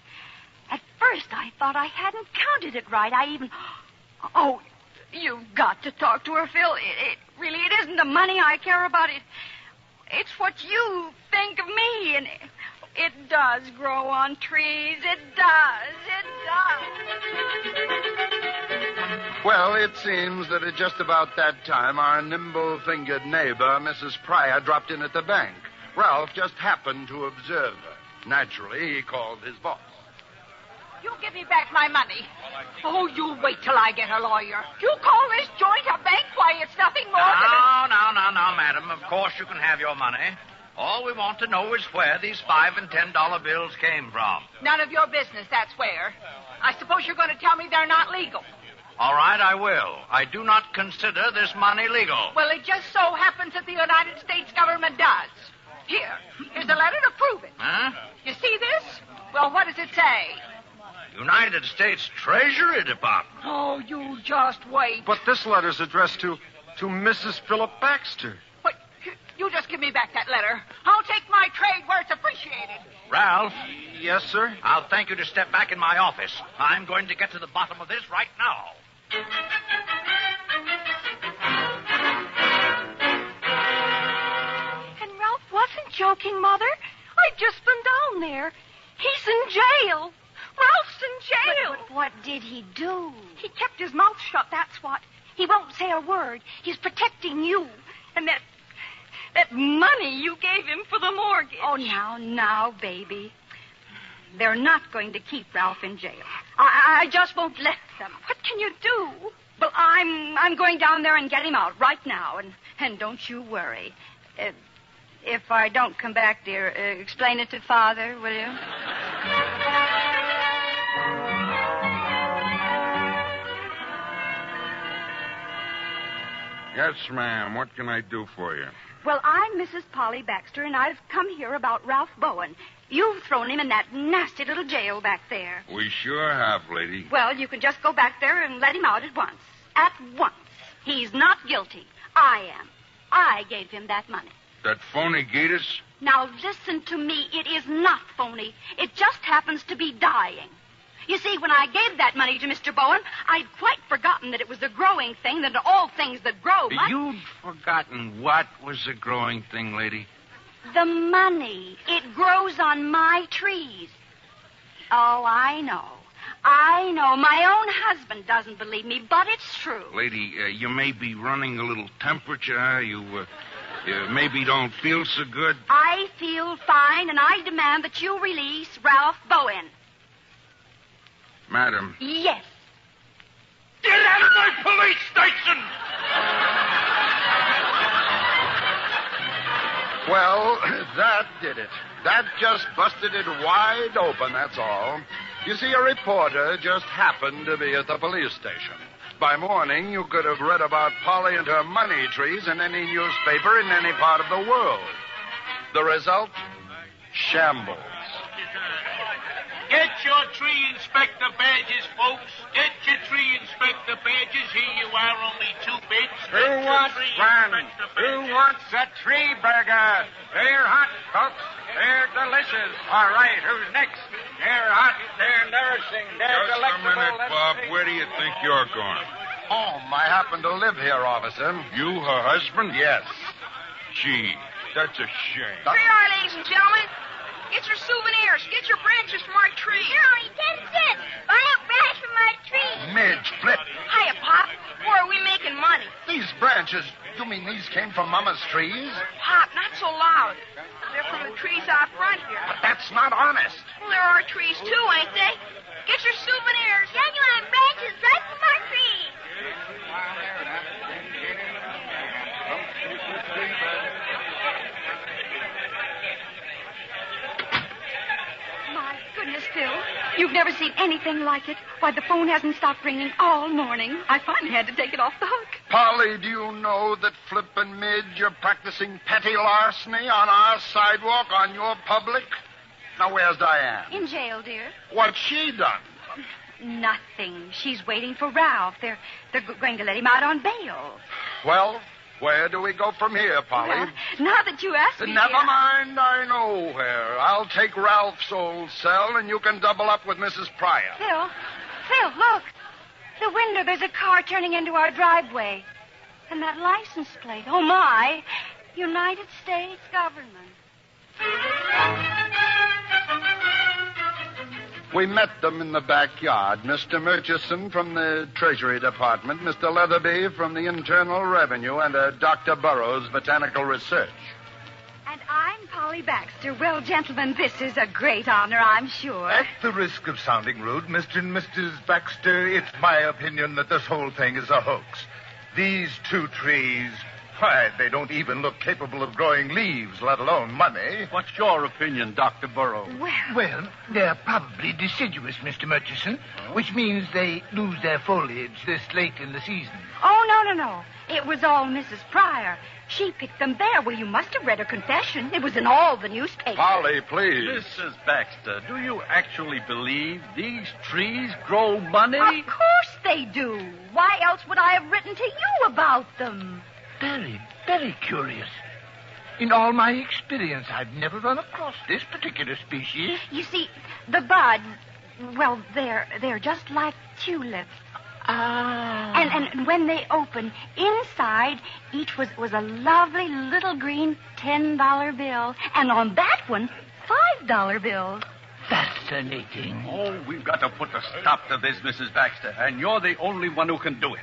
At first, I thought I hadn't counted it right. I even... Oh, you've got to talk to her, Phil. It isn't the money I care about. It's what you think of me, and it does grow on trees. It does. Well, it seems that at just about that time, our nimble-fingered neighbor, Mrs. Pryor, dropped in at the bank. Ralph just happened to observe her. Naturally, he called his boss. You give me back my money. Oh, you wait till I get a lawyer. You call this joint a bank? Why, it's nothing more than No, madam. Of course you can have your money. All we want to know is where these $5 and $10 bills came from. None of your business, that's where. I suppose you're going to tell me they're not legal. All right, I will. I do not consider this money legal. Well, it just so happens that the United States government does. Here's a letter to prove it. Huh? You see this? Well, what does it say? United States Treasury Department. Oh, you just wait. But this letter's addressed to Mrs. Philip Baxter. What? You just give me back that letter. I'll take my trade where it's appreciated. Ralph? Yes, sir? I'll thank you to step back in my office. I'm going to get to the bottom of this right now. And Ralph wasn't joking, Mother. I've just been down there. He's in jail. Ralph's in jail. But what did he do? He kept his mouth shut, that's what. He won't say a word. He's protecting you. And that money you gave him for the mortgage. Oh, now, baby. They're not going to keep Ralph in jail. I just won't let them. What can you do? Well, I'm going down there and get him out right now. And don't you worry. If I don't come back, dear, explain it to Father, will you? Yes, ma'am. What can I do for you? Well, I'm Mrs. Polly Baxter, and I've come here about Ralph Bowen. You've thrown him in that nasty little jail back there. We sure have, lady. Well, you can just go back there and let him out at once. At once. He's not guilty. I am. I gave him that money. That phony Gatus? Now, listen to me. It is not phony. It just happens to be dying. You see, when I gave that money to Mr. Bowen, I'd quite forgotten that it was a growing thing, that all things that grow must... You'd forgotten what was a growing thing, lady? The money. It grows on my trees. Oh, I know. My own husband doesn't believe me, but it's true. Lady, you may be running a little temperature. You maybe don't feel so good. I feel fine, and I demand that you release Ralph Bowen. Madam. Yes. Get out of my police station! Well, that did it. That just busted it wide open, that's all. You see, a reporter just happened to be at the police station. By morning, you could have read about Polly and her money trees in any newspaper in any part of the world. The result? Shambles. Get your tree inspector badges, folks. Get your tree inspector badges. Here you are, only 2 bits. Who wants fun? Who wants a tree burger? They're hot, folks. They're delicious. All right, who's next? They're hot, they're nourishing, they're Just delectable. a minute, Bob. Where do you think you're going? Home. I happen to live here, officer. You, her husband? Yes. Gee, that's a shame. Here you are, ladies and gentlemen. Get your souvenirs. Get your branches from our tree. Here, only 10 cents. Buy a branch from our tree. Midge, flip. Hiya, Pop. Where are we making money? These branches, you mean these came from Mama's trees? Pop, not so loud. They're from the trees out front here. But that's not honest. Well, there are trees, too, ain't they? Get your souvenirs. Genuine branches right from our tree. My goodness, Phil. You've never seen anything like it. Why, the phone hasn't stopped ringing all morning. I finally had to take it off the hook. Polly, do you know that Flip and Midge are practicing petty larceny on our sidewalk, on your public? Now, where's Diane? In jail, dear. What's she done? Nothing. She's waiting for Ralph. They're going to let him out on bail. Well, where do we go from here, Polly? Well, now that you ask me, Never dear, mind, I know where. I'll take Ralph's old cell, and you can double up with Mrs. Pryor. Phil, look. The window, there's a car turning into our driveway. And that license plate. Oh, my. United States government. We met them in the backyard. Mr. Murchison from the Treasury Department, Mr. Leatherby from the Internal Revenue, and Dr. Burroughs, Botanical Research. And I'm Polly Baxter. Well, gentlemen, this is a great honor, I'm sure. At the risk of sounding rude, Mr. and Mrs. Baxter, it's my opinion that this whole thing is a hoax. These two trees, why, they don't even look capable of growing leaves, let alone money. What's your opinion, Dr. Burroughs? Well, they're probably deciduous, Mr. Murchison, which means they lose their foliage this late in the season. Oh, no. It was all Mrs. Pryor. She picked them there. Well, you must have read her confession. It was in all the newspapers. Polly, please. Mrs. Baxter, do you actually believe these trees grow money? Of course they do. Why else would I have written to you about them? Very, very curious. In all my experience, I've never run across this particular species. You see, the buds, well, they're just like tulips. And when they open, inside each was a lovely little green $10 bill. And on that one, $5 bills. Fascinating. Oh, we've got to put a stop to this, Mrs. Baxter, and you're the only one who can do it.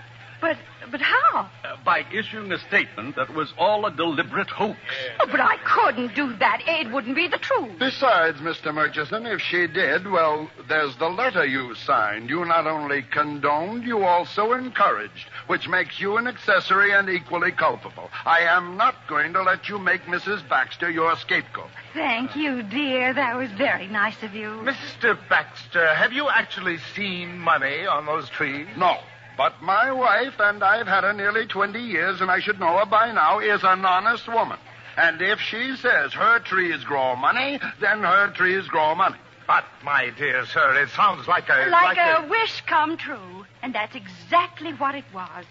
But how? By issuing a statement that was all a deliberate hoax. Oh, but I couldn't do that. It wouldn't be the truth. Besides, Mr. Murchison, if she did, well, there's the letter you signed. You not only condoned, you also encouraged, which makes you an accessory and equally culpable. I am not going to let you make Mrs. Baxter your scapegoat. Thank you, dear. That was very nice of you. Mr. Baxter, have you actually seen money on those trees? No. But my wife, and I've had her nearly 20 years, and I should know her by now, is an honest woman. And if she says her trees grow money, then her trees grow money. But, my dear sir, it sounds like a... Like a wish come true. And that's exactly what it was.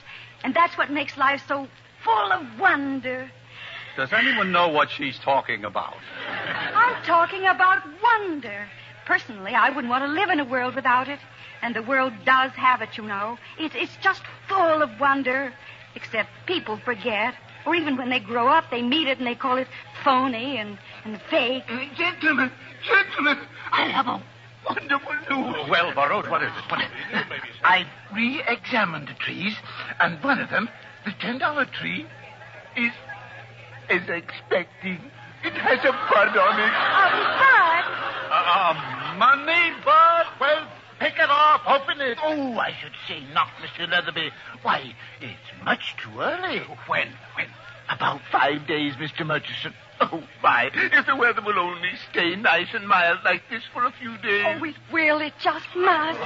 And that's what makes life so full of wonder. Does anyone know what she's talking about? I'm talking about wonder. Personally, I wouldn't want to live in a world without it. And the world does have it, you know. It's just full of wonder. Except people forget. Or even when they grow up, they meet it and they call it phony and fake. Gentlemen, I have a wonderful news. Well, Burroughs, what is it? I re-examined the trees, and one of them, the $10 tree, is expecting. It has a bud on it. A bud? Money bud? Well, pick it off. Open it. Oh, I should say not, Mr. Leatherby. Why, it's much too early. When? About 5 days, Mr. Murchison. Oh, my. If the weather will only stay nice and mild like this for a few days. Oh, it will. It just must.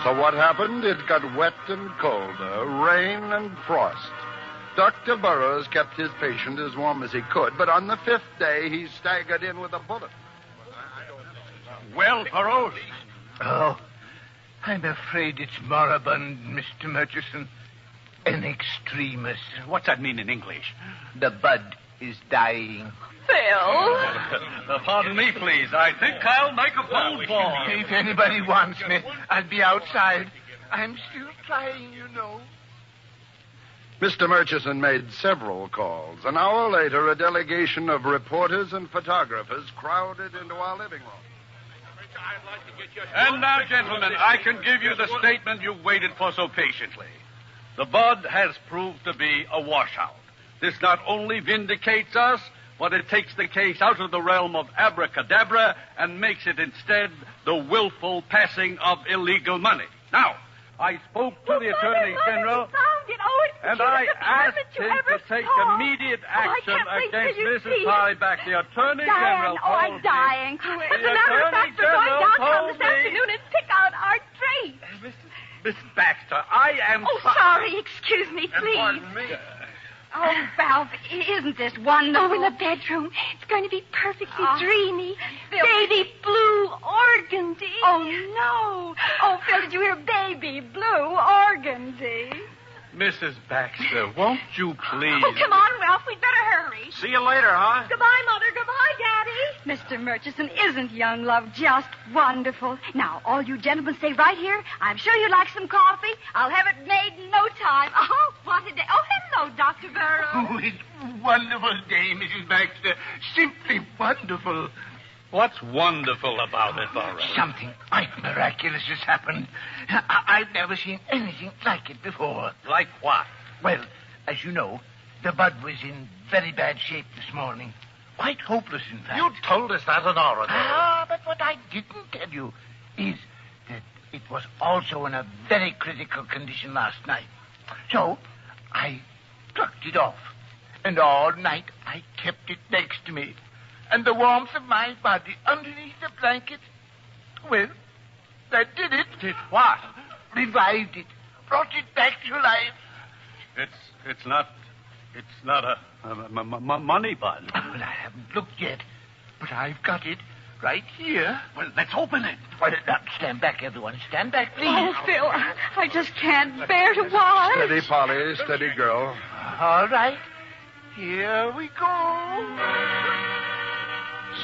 So what happened? It got wet and colder, rain and frost. Dr. Burroughs kept his patient as warm as he could, but on the 5th day, he staggered in with a bullet. Well, Burroughs? Oh, I'm afraid it's moribund, Mr. Murchison. An extremis. What's that mean in English? The bud is dying. Phil? Pardon me, please. I think I'll make a phone call. If anybody wants me, I'll be outside. I'm still trying, you know. Mr. Murchison made several calls. An hour later, a delegation of reporters and photographers crowded into our living room. And now, gentlemen, I can give you the statement you waited for so patiently. The bud has proved to be a washout. This not only vindicates us, but it takes the case out of the realm of abracadabra and makes it instead the willful passing of illegal money. Now, I spoke to the Attorney General. Oh, it And I asked him to take immediate action against Mrs. Polly Baxter. The Attorney General told I'm me... dying. As a matter of fact, we're going downtown this afternoon and pick out our tree. Mrs. Baxter, I am... Oh, sorry. Excuse me, please. Pardon me. Oh, Ralph, isn't this wonderful? Oh, in the bedroom. It's going to be perfectly dreamy. Baby blue organdy. Oh, no. Oh, Phil, did you hear baby blue organdy? Mrs. Baxter, won't you please... Oh, come on, Ralph. We'd better hurry. See you later, huh? Goodbye, Mother. Goodbye, Daddy. Mr. Murchison, isn't young love just wonderful? Now, all you gentlemen stay right here. I'm sure you'd like some coffee. I'll have it made in no time. Oh, what a day. Oh, hello, Dr. Burrow. Oh, it's a wonderful day, Mrs. Baxter. Simply wonderful. What's wonderful about it, Burrow? Something quite miraculous has happened. I've never seen anything like it before. Like what? Well, as you know, the bud was in very bad shape this morning. Quite hopeless, in fact. You told us that an hour ago. Ah, but what I didn't tell you is that it was also in a very critical condition last night. So, I plucked it off. And all night I kept it next to me. And the warmth of my body underneath the blanket, well, that did it. Did what? Revived it. Brought it back to life. It's not a money bud. Well, I haven't looked yet, but I've got it right here. Well, let's open it. Well, now, stand back, everyone. Stand back, please. Oh, Phil, I just can't bear to watch. Steady, Polly. Steady, girl. All right. Here we go.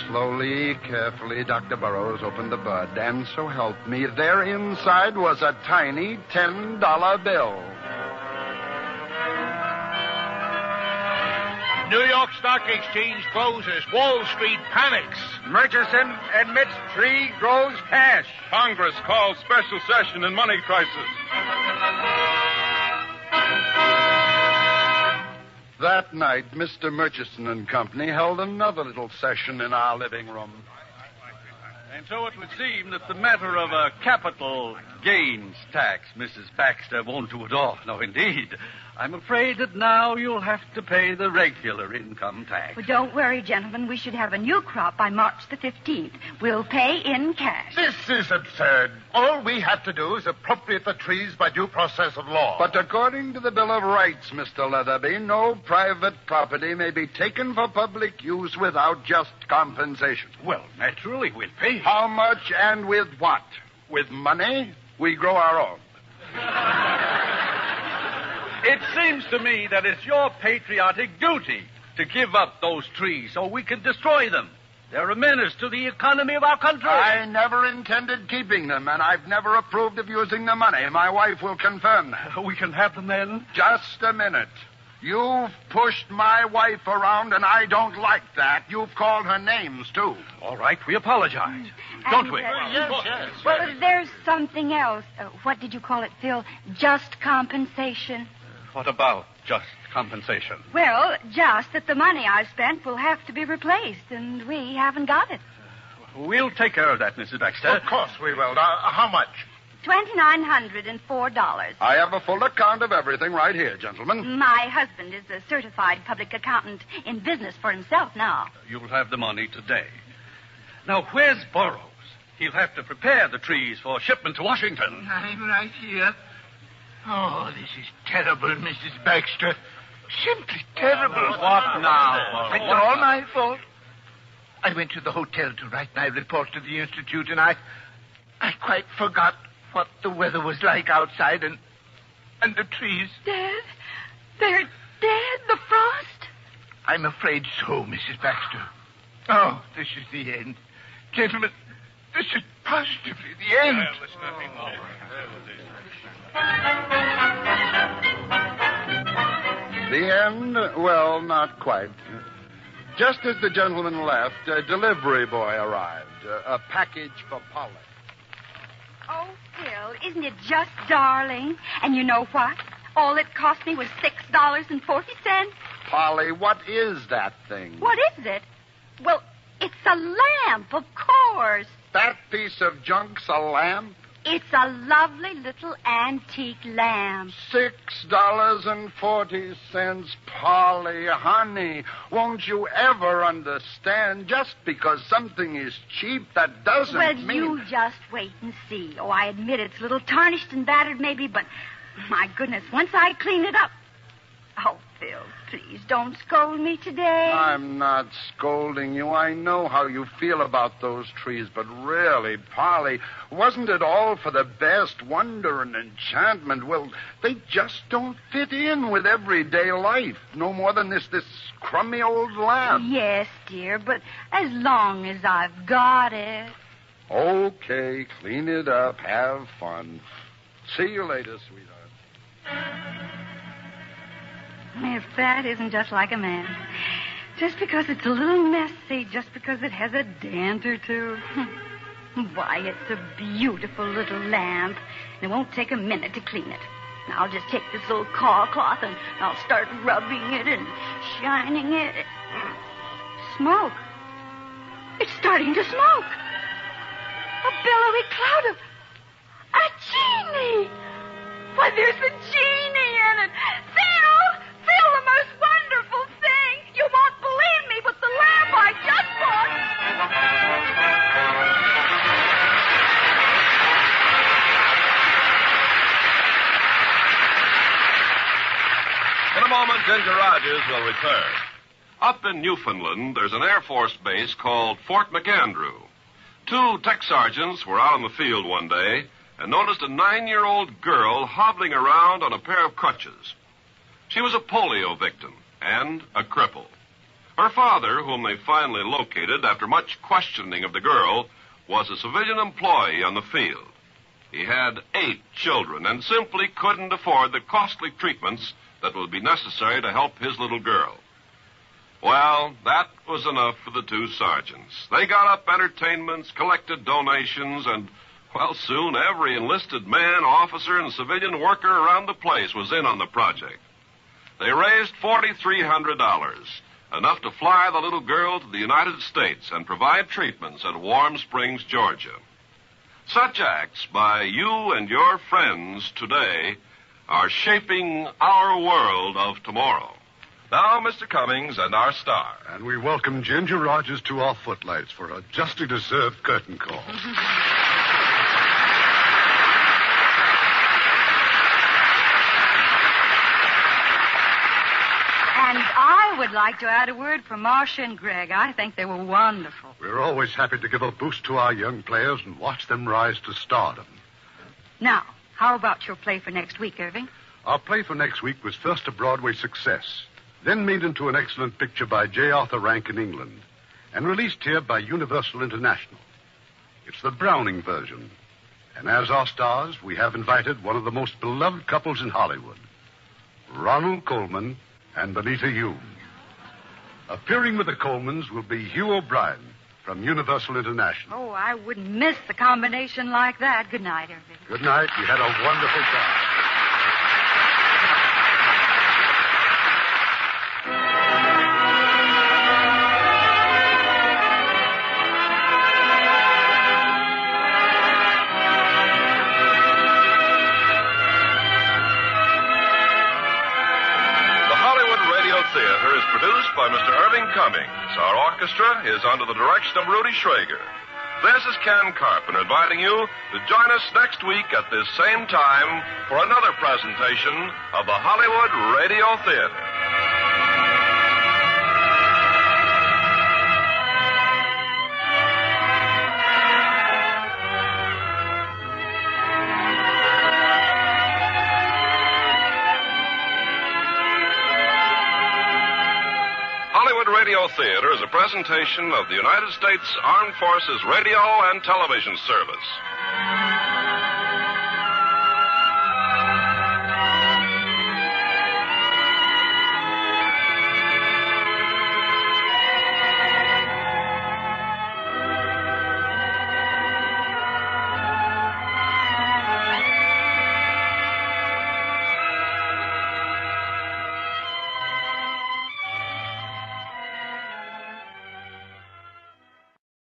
Slowly, carefully, Dr. Burrows opened the bud, and so help me, there inside was a tiny $10 bill. New York Stock Exchange closes. Wall Street panics. Murchison admits tree grows cash. Congress calls special session in money crisis. That night, Mr. Murchison and Company held another little session in our living room. And so it would seem that the matter of a capital gains tax, Mrs. Baxter, won't do at all. No, indeed. I'm afraid that now you'll have to pay the regular income tax. Well, don't worry, gentlemen. We should have a new crop by March the 15th. We'll pay in cash. This is absurd. All we have to do is appropriate the trees by due process of law. But according to the Bill of Rights, Mr. Leatherby, no private property may be taken for public use without just compensation. Well, naturally, we'll pay. How much and with what? With money? We grow our own. It seems to me that it's your patriotic duty to give up those trees so we can destroy them. They're a menace to the economy of our country. I never intended keeping them, and I've never approved of using the money. My wife will confirm that. We can have them then? Just a minute. You've pushed my wife around, and I don't like that. You've called her names, too. All right, we apologize. Don't we? Yes. Well, there's something else. What did you call it, Phil? Just compensation? What about just compensation? Well, just that the money I spent will have to be replaced, and we haven't got it. We'll take care of that, Mrs. Baxter. Of course we will. Now, how much? $2,904. I have a full account of everything right here, gentlemen. My husband is a certified public accountant in business for himself now. You'll have the money today. Now, where's Burrows? He'll have to prepare the trees for shipment to Washington. I'm right here. Oh, this is terrible, Mrs. Baxter. Simply terrible. What now? It's all my fault. I went to the hotel to write my report to the Institute, and I quite forgot what the weather was like outside and the trees. Dead? They're dead? The frost? I'm afraid so, Mrs. Baxter. Oh, this is the end. Gentlemen, this is positively the end. Well, there's nothing more. The end? Well, not quite. Just as the gentleman left, a delivery boy arrived. A package for Polly. Oh, Phil, isn't it just darling? And you know what? All it cost me was $6.40. Polly, what is that thing? What is it? Well, it's a lamp, of course. That piece of junk's a lamp? It's a lovely little antique lamp. $6.40, Polly, honey. Won't you ever understand? Just because something is cheap, that doesn't mean... Well, you just wait and see. Oh, I admit it's a little tarnished and battered maybe, but my goodness, once I clean it up... Oh, Phil, please don't scold me today. I'm not scolding you. I know how you feel about those trees, but really, Polly, wasn't it all for the best? Wonder and enchantment. Well, they just don't fit in with everyday life. No more than this crummy old lamp. Yes, dear, but as long as I've got it. Okay, clean it up. Have fun. See you later, sweetheart. If that isn't just like a man. Just because it's a little messy, just because it has a dent or two. Why, it's a beautiful little lamp. And it won't take a minute to clean it. Now, I'll just take this little caul cloth and I'll start rubbing it and shining it. Smoke. It's starting to smoke. A billowy cloud of... a genie! Why, there's a genie in it. Phil! Phil, the most wonderful thing! You won't believe me, but the lamp I just bought... In a moment, Ginger Rogers will return. Up in Newfoundland, there's an Air Force base called Fort McAndrew. 2 tech sergeants were out in the field one day and noticed a 9-year-old girl hobbling around on a pair of crutches. She was a polio victim and a cripple. Her father, whom they finally located after much questioning of the girl, was a civilian employee on the field. He had 8 children and simply couldn't afford the costly treatments that would be necessary to help his little girl. Well, that was enough for the 2 sergeants. They got up entertainments, collected donations, and, well, soon every enlisted man, officer, and civilian worker around the place was in on the project. They raised $4,300, enough to fly the little girl to the United States and provide treatments at Warm Springs, Georgia. Such acts by you and your friends today are shaping our world of tomorrow. Now, Mr. Cummings and our star. And we welcome Ginger Rogers to our footlights for a justly deserved curtain call. And I would like to add a word for Marcia and Greg. I think they were wonderful. We're always happy to give a boost to our young players and watch them rise to stardom. Now, how about your play for next week, Irving? Our play for next week was first a Broadway success, then made into an excellent picture by J. Arthur Rank in England, and released here by Universal International. It's the Browning version. And as our stars, we have invited one of the most beloved couples in Hollywood, Ronald Colman and Benita Hume. Appearing with the Colmans will be Hugh O'Brien from Universal International. Oh, I wouldn't miss the combination like that. Good night, Irving. Good night. We had a wonderful time. Theater is produced by Mr. Irving Cummings. Our orchestra is under the direction of Rudy Schrager. This is Ken Carpenter inviting you to join us next week at this same time for another presentation of the Hollywood Radio Theater. Radio Theater is a presentation of the United States Armed Forces Radio and Television Service.